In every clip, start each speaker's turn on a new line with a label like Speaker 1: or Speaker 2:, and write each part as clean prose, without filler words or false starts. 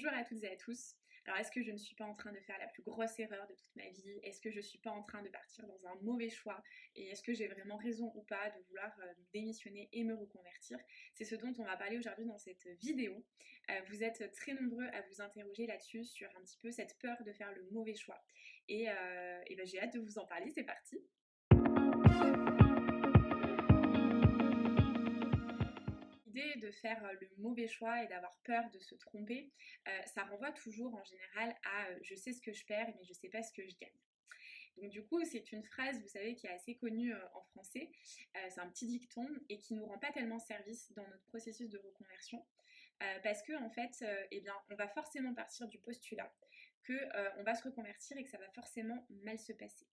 Speaker 1: Bonjour à toutes et à tous. Alors, est-ce que je ne suis pas en train de faire la plus grosse erreur de toute ma vie? Est-ce que je ne suis pas en train de partir dans un mauvais choix? Et est-ce que j'ai vraiment raison ou pas de vouloir démissionner et me reconvertir? C'est ce dont on va parler aujourd'hui dans cette vidéo. Vous êtes très nombreux à vous interroger là-dessus sur un petit peu cette peur de faire le mauvais choix. Et ben, j'ai hâte de vous en parler, c'est parti. L'idée de faire le mauvais choix et d'avoir peur de se tromper, ça renvoie toujours en général à je sais ce que je perds mais je sais pas ce que je gagne. Donc du coup, c'est une phrase, vous savez, qui est assez connue en français. C'est un petit dicton et qui nous rend pas tellement service dans notre processus de reconversion. Parce que en fait, eh bien, on va forcément partir du postulat que on va se reconvertir et que ça va forcément mal se passer.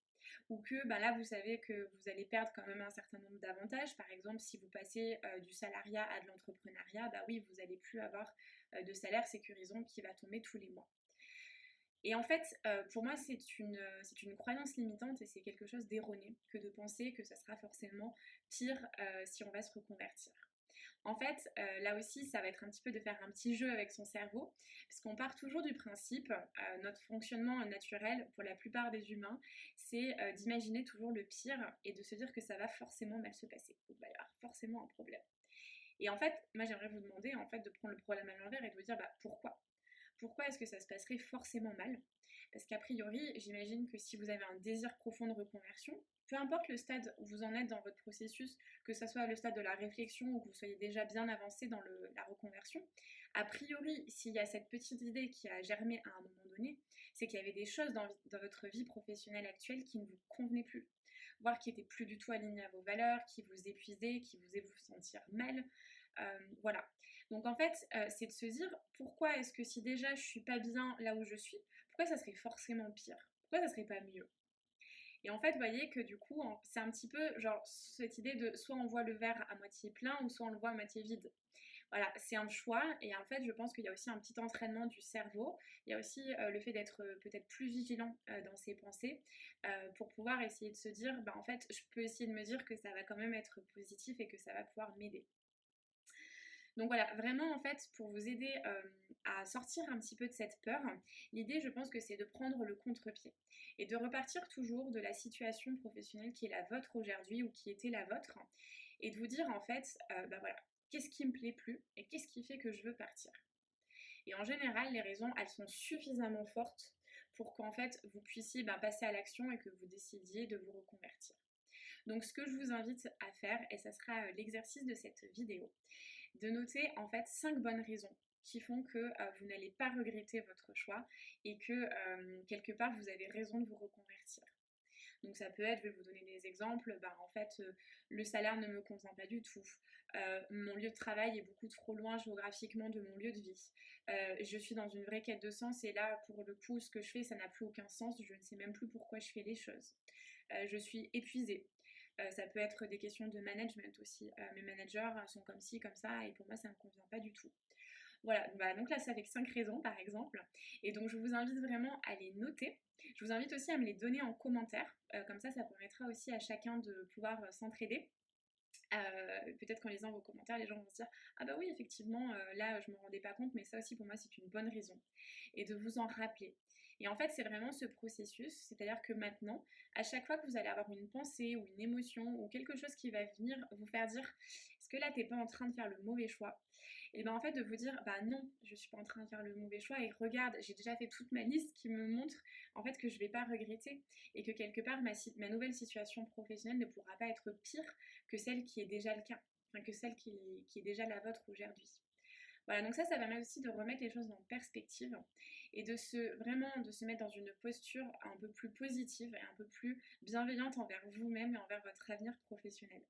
Speaker 1: Ou que bah là, vous savez que vous allez perdre quand même un certain nombre d'avantages. Par exemple, si vous passez du salariat à de l'entrepreneuriat, bah oui, vous n'allez plus avoir de salaire sécurisant qui va tomber tous les mois. Et en fait, pour moi, c'est une croyance limitante et c'est quelque chose d'erroné que de penser que ça sera forcément pire si on va se reconvertir. En fait, là aussi, ça va être un petit peu de faire un petit jeu avec son cerveau, parce qu'on part toujours du principe, notre fonctionnement naturel pour la plupart des humains, c'est d'imaginer toujours le pire et de se dire que ça va forcément mal se passer, ou qu'il va y avoir forcément un problème. Et en fait, moi j'aimerais vous demander en fait de prendre le problème à l'envers et de vous dire bah, pourquoi. Pourquoi est-ce que ça se passerait forcément mal? Parce qu'a priori, j'imagine que si vous avez un désir profond de reconversion, peu importe le stade où vous en êtes dans votre processus, que ce soit le stade de la réflexion ou que vous soyez déjà bien avancé dans la reconversion, a priori, s'il y a cette petite idée qui a germé à un moment donné, c'est qu'il y avait des choses dans votre vie professionnelle actuelle qui ne vous convenaient plus, voire qui n'étaient plus du tout alignées à vos valeurs, qui vous épuisaient, qui vous faisaient vous sentir mal. Voilà. Donc en fait, c'est de se dire pourquoi est-ce que si déjà je suis pas bien là où je suis, pourquoi ça serait forcément pire? Pourquoi ça serait pas mieux? Et en fait, vous voyez que du coup, c'est un petit peu genre cette idée de soit on voit le verre à moitié plein ou soit on le voit à moitié vide. Voilà, c'est un choix et en fait, je pense qu'il y a aussi un petit entraînement du cerveau. Il y a aussi le fait d'être peut-être plus vigilant dans ses pensées pour pouvoir essayer de se dire, bah, en fait, je peux essayer de me dire que ça va quand même être positif et que ça va pouvoir m'aider. Donc voilà, vraiment en fait, pour vous aider à sortir un petit peu de cette peur, l'idée je pense que c'est de prendre le contre-pied et de repartir toujours de la situation professionnelle qui est la vôtre aujourd'hui ou qui était la vôtre et de vous dire en fait, bah voilà, qu'est-ce qui me plaît plus et qu'est-ce qui fait que je veux partir. Et en général, les raisons, elles sont suffisamment fortes pour qu'en fait, vous puissiez passer à l'action et que vous décidiez de vous reconvertir. Donc ce que je vous invite à faire, et ça sera l'exercice de cette vidéo, de noter en fait 5 bonnes raisons qui font que vous n'allez pas regretter votre choix et que quelque part vous avez raison de vous reconvertir. Donc ça peut être, je vais vous donner des exemples, en fait le salaire ne me convient pas du tout, mon lieu de travail est beaucoup trop loin géographiquement de mon lieu de vie, je suis dans une vraie quête de sens et là pour le coup ce que je fais ça n'a plus aucun sens, je ne sais même plus pourquoi je fais les choses, je suis épuisée. Ça peut être des questions de management aussi. Mes managers sont comme ci, comme ça, et pour moi, ça ne me convient pas du tout. Voilà, donc là, ça fait 5 raisons, par exemple. Et donc, je vous invite vraiment à les noter. Je vous invite aussi à me les donner en commentaire. Comme ça permettra aussi à chacun de pouvoir s'entraider. Peut-être qu'en lisant vos commentaires, les gens vont se dire ah bah oui effectivement là je me rendais pas compte mais ça aussi pour moi c'est une bonne raison et de vous en rappeler. Et en fait c'est vraiment ce processus, c'est-à-dire que maintenant à chaque fois que vous allez avoir une pensée ou une émotion ou quelque chose qui va venir vous faire dire est-ce que là t'es pas en train de faire le mauvais choix, et bien en fait de vous dire bah non je suis pas en train de faire le mauvais choix et regarde j'ai déjà fait toute ma liste qui me montre en fait que je vais pas regretter et que quelque part ma nouvelle situation professionnelle ne pourra pas être pire que celle qui est déjà le cas, enfin, que celle qui est déjà la vôtre aujourd'hui. Voilà, donc ça permet aussi de remettre les choses en perspective et vraiment de se mettre dans une posture un peu plus positive et un peu plus bienveillante envers vous-même et envers votre avenir professionnel.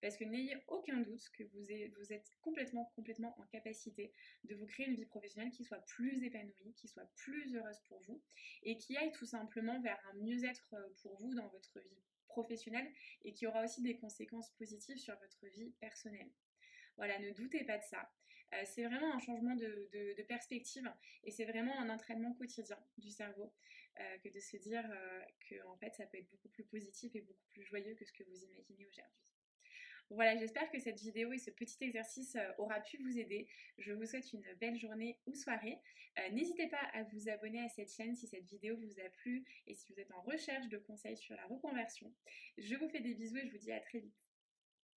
Speaker 1: Parce que n'ayez aucun doute que vous êtes complètement en capacité de vous créer une vie professionnelle qui soit plus épanouie, qui soit plus heureuse pour vous et qui aille tout simplement vers un mieux-être pour vous dans votre vie professionnelle et qui aura aussi des conséquences positives sur votre vie personnelle. Voilà, ne doutez pas de ça. C'est vraiment un changement de perspective et c'est vraiment un entraînement quotidien du cerveau que de se dire que en fait ça peut être beaucoup plus positif et beaucoup plus joyeux que ce que vous imaginez aujourd'hui. Voilà, j'espère que cette vidéo et ce petit exercice aura pu vous aider. Je vous souhaite une belle journée ou soirée. N'hésitez pas à vous abonner à cette chaîne si cette vidéo vous a plu et si vous êtes en recherche de conseils sur la reconversion. Je vous fais des bisous et je vous dis à très vite.